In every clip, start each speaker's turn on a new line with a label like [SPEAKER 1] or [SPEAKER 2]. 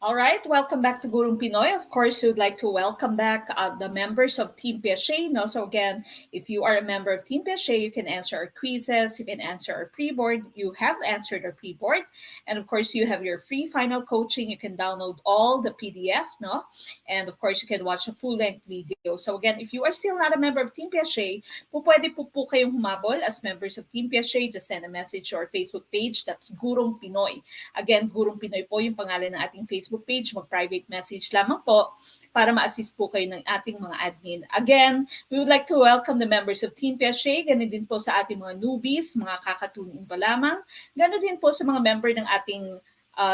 [SPEAKER 1] All right, welcome back to Gurong Pinoy. Of course, we'd like to welcome back the members of Team Piaget. No? So again, if you are a member of Team Piaget, you can answer our quizzes, you can answer our pre-board. You have answered our pre-board. And of course, you have your free final coaching. You can download all the PDF, no? And of course, you can watch a full-length video. So again, if you are still not a member of Team Piaget, pwede po kayong humabol as members of Team Piaget. Just send a message to our Facebook page. That's Gurong Pinoy. Again, Gurong Pinoy po yung pangalan ng ating Facebook page. Mag-private message lamang po para ma-assist po kayo ng ating mga admin. Again, we would like to welcome the members of Team Piaget. Ganun din po sa ating mga newbies, mga kakatunin pa lamang. Ganun din po sa mga member ng ating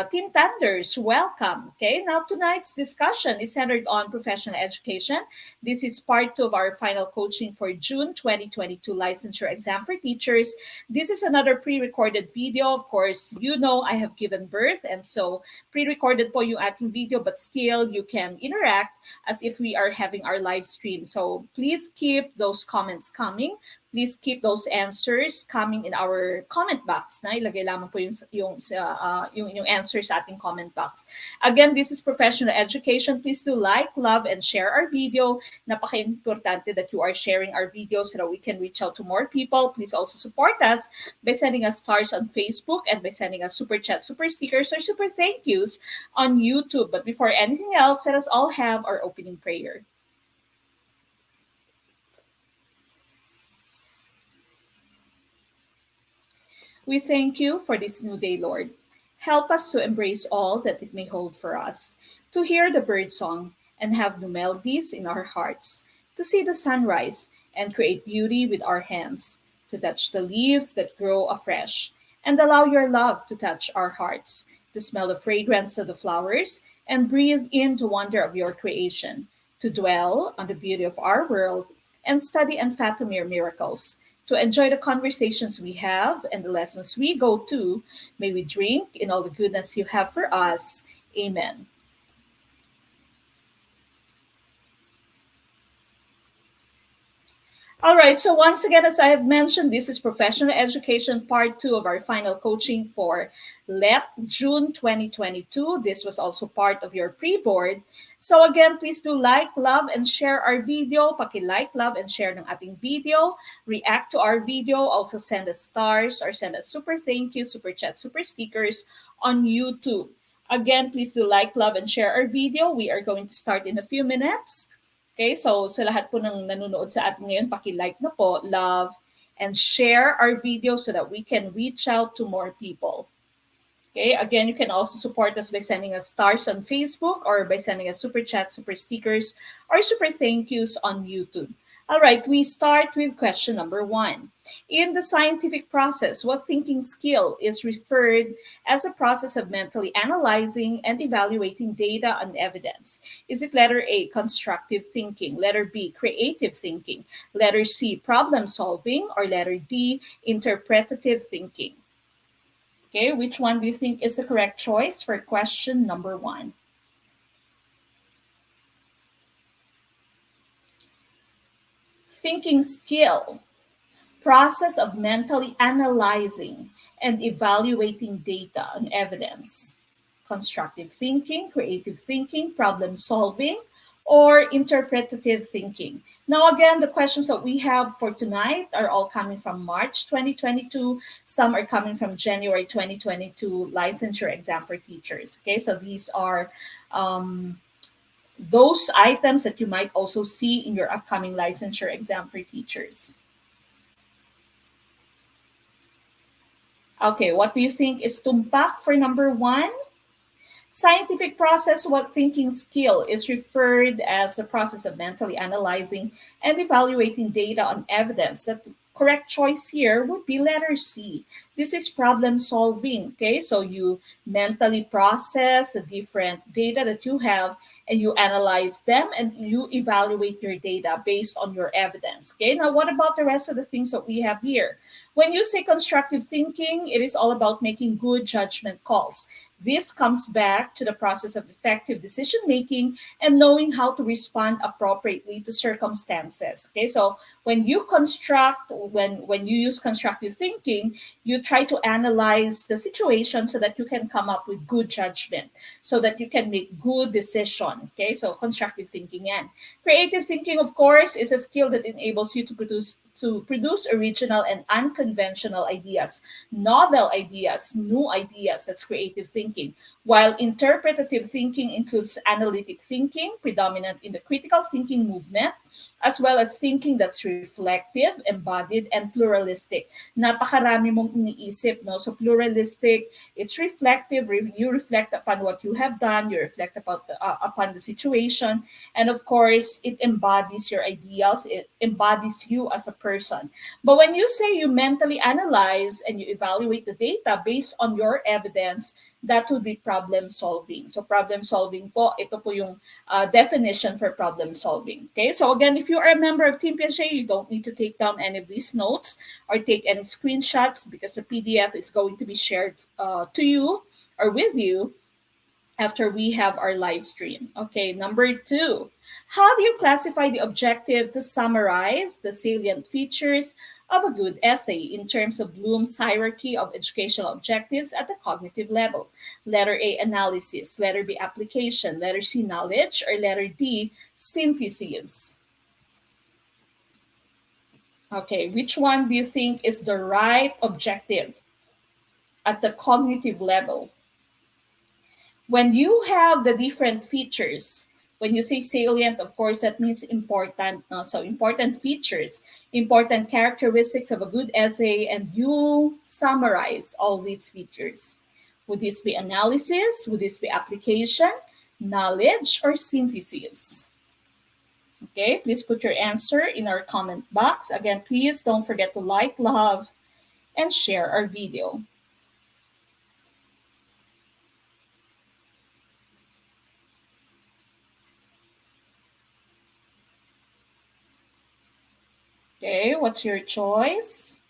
[SPEAKER 1] Team Thunders, welcome. Okay, now tonight's discussion is centered on professional education. This is part 2 of our final coaching for June 2022 licensure exam for teachers. This is another pre-recorded video. Of course, you know I have given birth, and so pre-recorded po yung ating video, but still you can interact as if we are having our live stream. So please keep those comments coming. Please keep those answers coming in our comment box. Na ilagay lamang po yung answers sa ating comment box. Again, this is professional education. Please do like, love, and share our video. Napaka-importante that you are sharing our video so that we can reach out to more people. Please also support us by sending us stars on Facebook and by sending us super chat, super stickers, or super thank yous on YouTube. But before anything else, let us all have our opening prayer. We thank you for this new day, Lord. Help us to embrace all that it may hold for us, to hear the bird song and have new melodies in our hearts, to see the sunrise and create beauty with our hands, to touch the leaves that grow afresh, and allow your love to touch our hearts, to smell the fragrance of the flowers and breathe in the wonder of your creation, to dwell on the beauty of our world and study and fathom your miracles, to enjoy the conversations we have and the lessons we go to. May we drink in all the goodness you have for us. Amen. All right, so once again, as I have mentioned, this is Professional Education Part 2 of our final coaching for LET June 2022. This was also part of your pre-board. So again, please do like, love, and share our video. Paki-like, love, and share ng ating video. React to our video. Also send us stars or send us super thank you, super chat, super stickers on YouTube. Again, please do like, love, and share our video. We are going to start in a few minutes. Okay, so sa lahat po ng nanonood sa atin ngayon, paki-like na po, love, and share our video so that we can reach out to more people. Okay, again, you can also support us by sending us stars on Facebook or by sending us super chat, super stickers, or super thank yous on YouTube. All right, we start with question number 1. In the scientific process, what thinking skill is referred as a process of mentally analyzing and evaluating data and evidence? Is it letter A, constructive thinking, letter B, creative thinking, letter C, problem solving, or letter D, interpretative thinking? Okay, which one do you think is the correct choice for question number 1? Thinking skill, process of mentally analyzing and evaluating data and evidence. Constructive thinking, creative thinking, problem solving, or interpretative thinking. Now, again, the questions that we have for tonight are all coming from March 2022. Some are coming from January 2022 licensure exam for teachers. Okay, so these are those items that you might also see in your upcoming licensure exam for teachers. Okay, what do you think is tumpak for number 1? Scientific process, what thinking skill is referred as the process of mentally analyzing and evaluating data on evidence. The correct choice here would be letter C. This is problem solving. Okay, so you mentally process the different data that you have and you analyze them and you evaluate your data based on your evidence. Okay, now what about the rest of the things that we have here? When you say constructive thinking, it is all about making good judgment calls. This comes back to the process of effective decision making and knowing how to respond appropriately to circumstances. Okay, so when you use constructive thinking, you try to analyze the situation so that you can come up with good judgment, so that you can make good decision. Okay, so constructive thinking. And creative thinking, of course, is a skill that enables you to produce original and unconventional ideas, novel ideas, new ideas. That's creative thinking. While interpretative thinking includes analytic thinking, predominant in the critical thinking movement, as well as thinking that's reflective, embodied, and pluralistic. Napakarami mong iniisip, no? So pluralistic, it's reflective. You reflect upon what you have done. You reflect upon the situation, and of course, it embodies your ideals. It embodies you as a person. But when you say you mentally analyze and you evaluate the data based on your evidence, that would be problem solving. So problem solving po, ito po yung definition for problem solving. Okay, so again, if you are a member of Team Piaget, you don't need to take down any of these notes or take any screenshots because the PDF is going to be shared to you or with you after we have our live stream. Okay, number 2. How do you classify the objective to summarize the salient features of a good essay in terms of Bloom's hierarchy of educational objectives at the cognitive level? Letter A, analysis. Letter B, application. Letter C, knowledge. Or letter D, synthesis? Okay, which one do you think is the right objective at the cognitive level? When you have the different features, when you say salient, of course, that means important. So important features, important characteristics of a good essay, and you summarize all these features. Would this be analysis? Would this be application, knowledge, or synthesis? Okay, please put your answer in our comment box. Again, please don't forget to like, love, and share our video. Okay, what's your choice?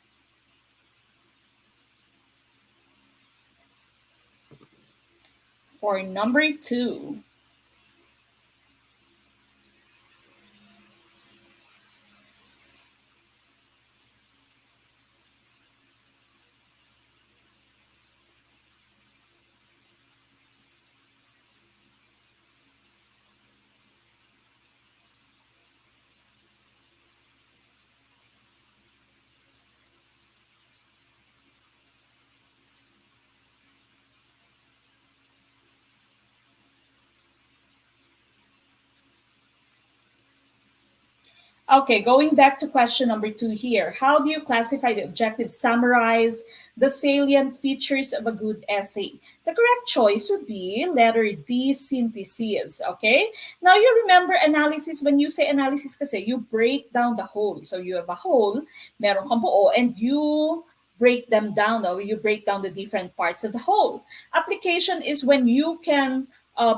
[SPEAKER 1] For number 2. Okay, going back to question number 2 here. How do you classify the objective, summarize the salient features of a good essay? The correct choice would be letter D, synthesis. Okay? Now you remember analysis. When you say analysis kasi, you break down the whole. So you have a whole, meron kang buo, and you break them down, or you break down the different parts of the whole. Application is when you can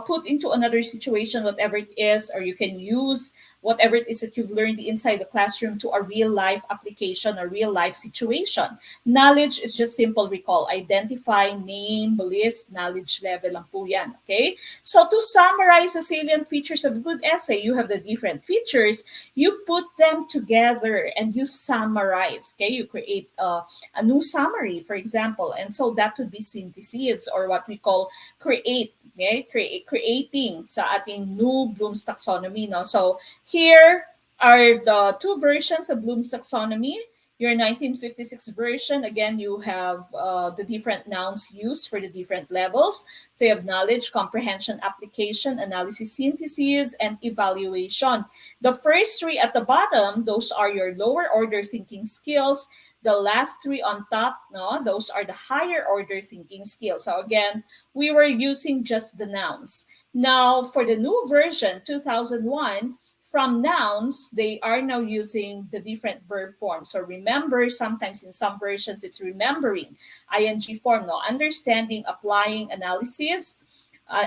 [SPEAKER 1] put into another situation whatever it is, or you can use whatever it is that you've learned inside the classroom to a real life application or real life situation. Knowledge is just simple recall. Identify, name, list, knowledge level lang po yan. Okay? So to summarize the salient features of a good essay, you have the different features. You put them together and you summarize. Okay? You create a new summary, for example. And so that would be synthesis, or what we call create. Okay? Creating sa ating new Bloom's taxonomy. No? So here are the 2 versions of Bloom's taxonomy. Your 1956 version, again, you have the different nouns used for the different levels. So you have knowledge, comprehension, application, analysis, synthesis, and evaluation. The first 3 at the bottom, those are your lower order thinking skills. The last 3 on top, no, those are the higher order thinking skills. So again, we were using just the nouns. Now, for the new version, 2001, from nouns, they are now using the different verb forms. So remember, sometimes in some versions, it's remembering, ing form, no, understanding, applying, analysis,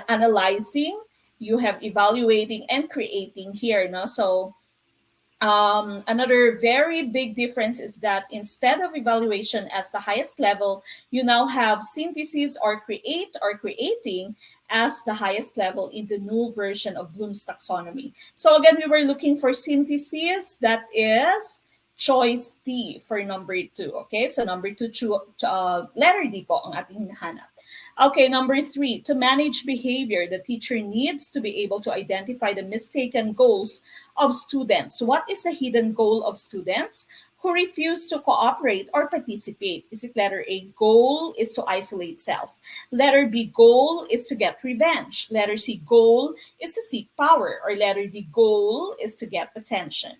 [SPEAKER 1] analyzing. You have evaluating and creating here, no. So Another very big difference is that instead of evaluation as the highest level, you now have synthesis or creating as the highest level in the new version of Bloom's taxonomy. So again, we were looking for synthesis, that is choice D for number 2. Okay, so number 2, letter D po ang ating hinahanap. Okay, number 3, to manage behavior, the teacher needs to be able to identify the mistaken goals of students. What is the hidden goal of students who refuse to cooperate or participate? Is it letter A, goal is to isolate self? Letter B, goal is to get revenge. Letter C, goal is to seek power. Or letter D, goal is to get attention.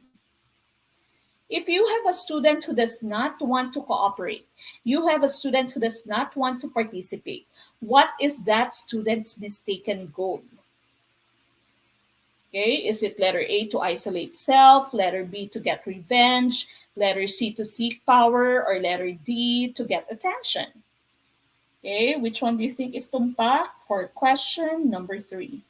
[SPEAKER 1] If you have a student who does not want to cooperate, you have a student who does not want to participate, what is that student's mistaken goal? Okay, is it letter A, to isolate self, letter B, to get revenge, letter C, to seek power, or letter D, to get attention? Okay, which one do you think is tumpak for question number 3?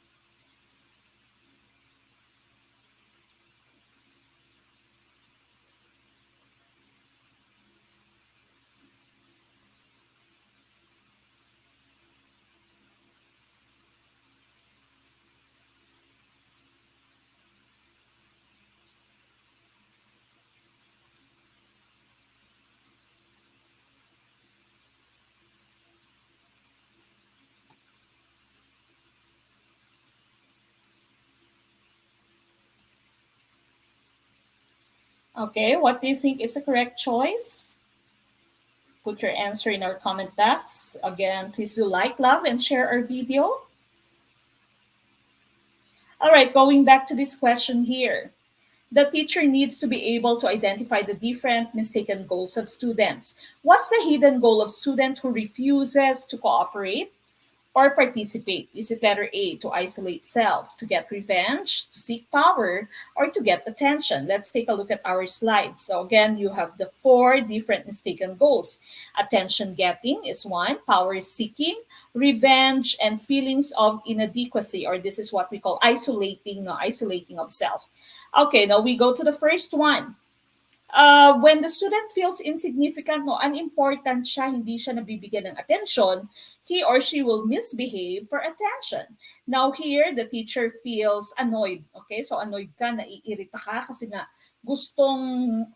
[SPEAKER 1] Okay, what do you think is the correct choice? Put your answer in our comment box. Again, please do like, love, and share our video. All right, going back to this question here. The teacher needs to be able to identify the different mistaken goals of students. What's the hidden goal of student who refuses to cooperate or participate? Is it letter A, to isolate self, to get revenge, to seek power, or to get attention? Let's take a look at our slides. So again, you have the 4 different mistaken goals. Attention getting is one, power seeking, revenge, and feelings of inadequacy, or this is what we call isolating, no, isolating of self. Okay, now we go to the first one. When the student feels insignificant, no, unimportant siya, hindi siya nabibigyan ng attention, he or she will misbehave for attention. Now here, the teacher feels annoyed. Okay, so annoyed ka, naiirita ka kasi nga gustong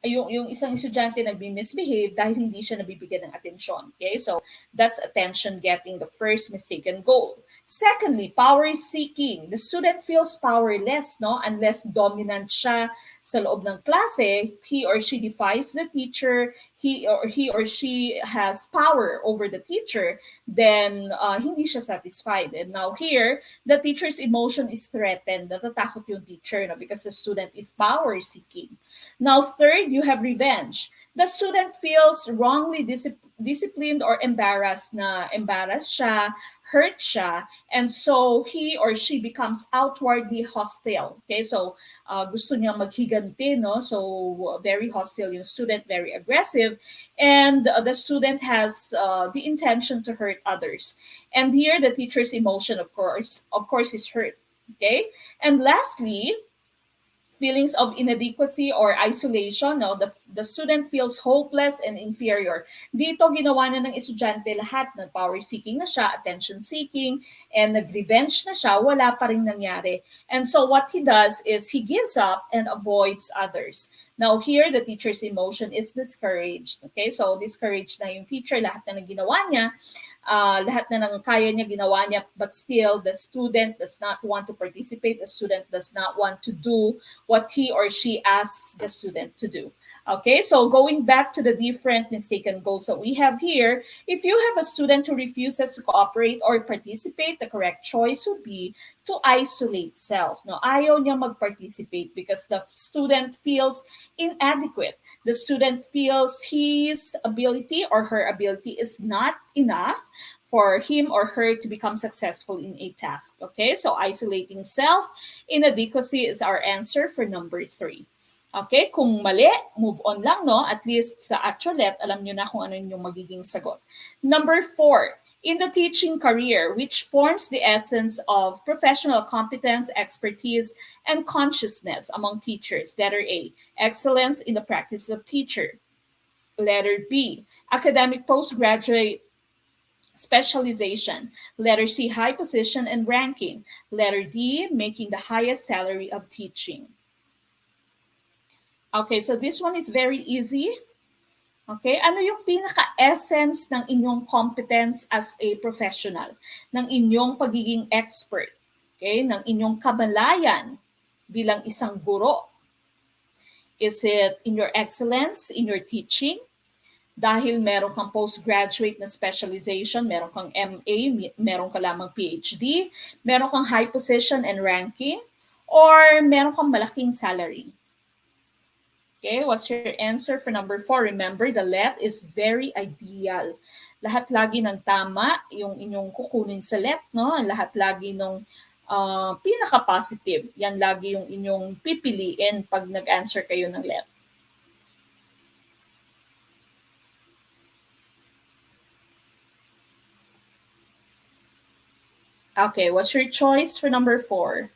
[SPEAKER 1] yung isang estudyante nagbi-misbehave dahil hindi siya nabibigyan ng atensyon. Okay, so that's attention getting, the first mistaken goal. Secondly, power seeking. The student feels powerless, no? Unless dominant siya sa loob ng klase, he or she defies the teacher, he or she has power over the teacher, then hindi siya satisfied. And now here, the teacher's emotion is threatened. Natatakot yung teacher, no? Because the student is power seeking. Now third, you have revenge. The student feels wrongly disciplined or embarrassed siya, hurt siya, and so he or she becomes outwardly hostile. Okay, so gusto niya maghiganti, no? So very hostile yung student, very aggressive, and the student has the intention to hurt others. And here the teacher's emotion, of course, is hurt. Okay, and lastly, feelings of inadequacy or isolation, no? The student feels hopeless and inferior. Dito ginawa na ng estudyante lahat, ng power seeking na siya, attention seeking, and nag-revenge na siya, wala pa rin nangyari. And so what he does is he gives up and avoids others. Now here, the teacher's emotion is discouraged. Okay, so discouraged na yung teacher, lahat na ng ginawa niya, lahat na ng kaya niya ginawa niya, but still the student does not want to participate. The student does not want to do what he or she asks the student to do. Okay, so going back to the different mistaken goals that we have here, if you have a student who refuses to cooperate or participate, the correct choice would be to isolate self. No, ayaw niya mag-participate because the student feels inadequate. The student feels his ability or her ability is not enough for him or her to become successful in a task. Okay, so isolating self, inadequacy is our answer for number 3. Okay, kung mali, move on lang, no? At least sa actualet, alam nyo na kung ano yung magiging sagot. Number 4, In the teaching career, which forms the essence of professional competence, expertise, and consciousness among teachers. Letter A, excellence in the practice of teacher. Letter B, academic postgraduate specialization. Letter C, high position and ranking. Letter D, making the highest salary of teaching. Okay, so this one is very easy. Okay, ano yung pinaka-essence ng inyong competence as a professional, ng inyong pagiging expert, okay, ng inyong kamalayan bilang isang guro? Is it in your excellence, in your teaching? Dahil meron kang postgraduate na specialization, meron kang MA, meron ka lamang PhD, meron kang high position and ranking, or meron kang malaking salary? Okay, what's your answer for number 4? Remember, the let is very ideal. Lahat lagi ng tama yung inyong kukunin sa let, no? Lahat lagi ng pinaka-positive. Yan lagi yung inyong pipiliin pag nag-answer kayo ng let. Okay, what's your choice for number 4?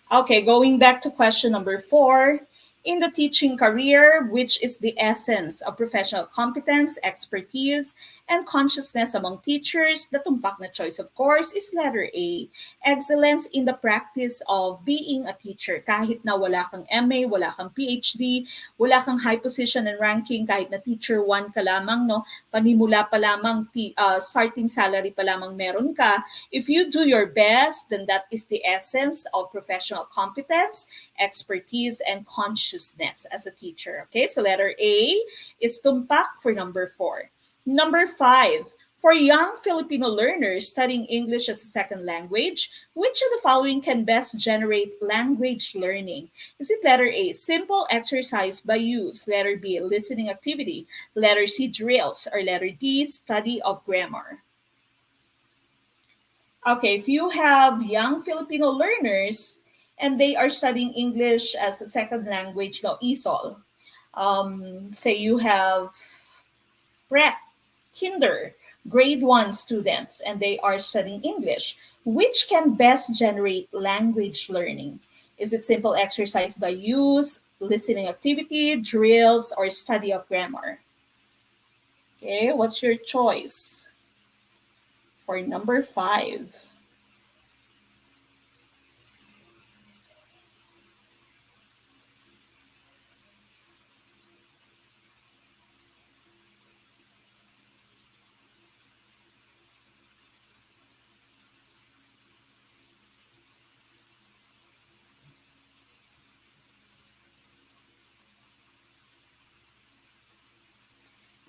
[SPEAKER 1] Okay, going back to question number 4. In the teaching career, which is the essence of professional competence, expertise, and consciousness among teachers, the tumpak na choice, of course, is letter A. Excellence in the practice of being a teacher. Kahit na wala kang MA, wala kang PhD, wala kang high position and ranking, kahit na teacher 1 ka lamang, no? Panimula pa lamang, starting salary pa lamang meron ka. If you do your best, then that is the essence of professional competence, expertise, and consciousness as a teacher. Okay, so letter A is tumpak for number 4. Number 5, for young Filipino learners studying English as a second language, which of the following can best generate language learning? Is it letter A, simple exercise by use? Letter B, listening activity? Letter C, drills? Or letter D, study of grammar? Okay, if you have young Filipino learners and they are studying English as a second language, no, ESOL. Say you have prep, kinder, grade 1 students, and they are studying English. Which can best generate language learning? Is it simple exercise by use, listening activity, drills, or study of grammar? Okay, what's your choice for number 5?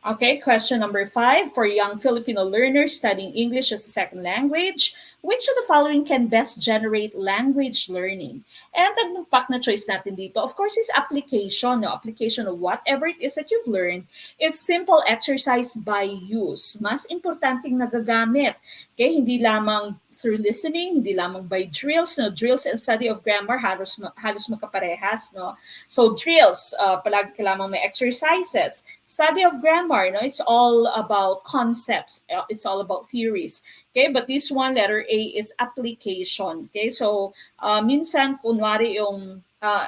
[SPEAKER 1] Okay, question number 5. For young Filipino learners studying English as a second language, which of the following can best generate language learning? And ang pak na choice natin dito, of course, is application. No? Application of whatever it is that you've learned is simple exercise by use. Mas importanteng nagagamit. Okay, hindi lamang through listening, hindi lamang by drills. No? Drills and study of grammar, halos magkaparehas. No? So drills, palagi ka lamang may exercises. Study of grammar, no, it's all about concepts. It's all about theories. Okay, but this one, letter A, is application. Okay, so minsan, kunwari yung,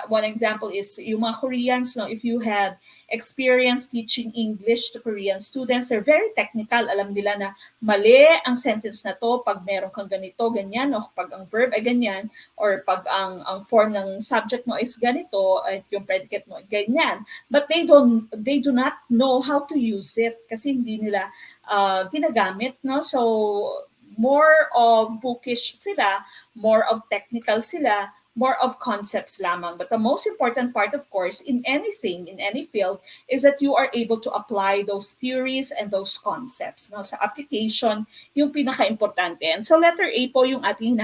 [SPEAKER 1] one example is yung mga Koreans, no, if you had experience teaching English to Korean students, they're very technical. Alam nila na mali ang sentence na to pag meron kang ganito, ganyan, o pag ang verb ay ganyan, or pag ang form ng subject mo is ganito, at yung predicate mo ganyan. But they do not know how to use it kasi hindi nila ginagamit, no? So more of bookish sila, more of technical sila, more of concepts lamang. But the most important part, of course, in anything, in any field, is that you are able to apply those theories and those concepts. No? Sa application, yung pinaka-importante. And so letter A po yung ating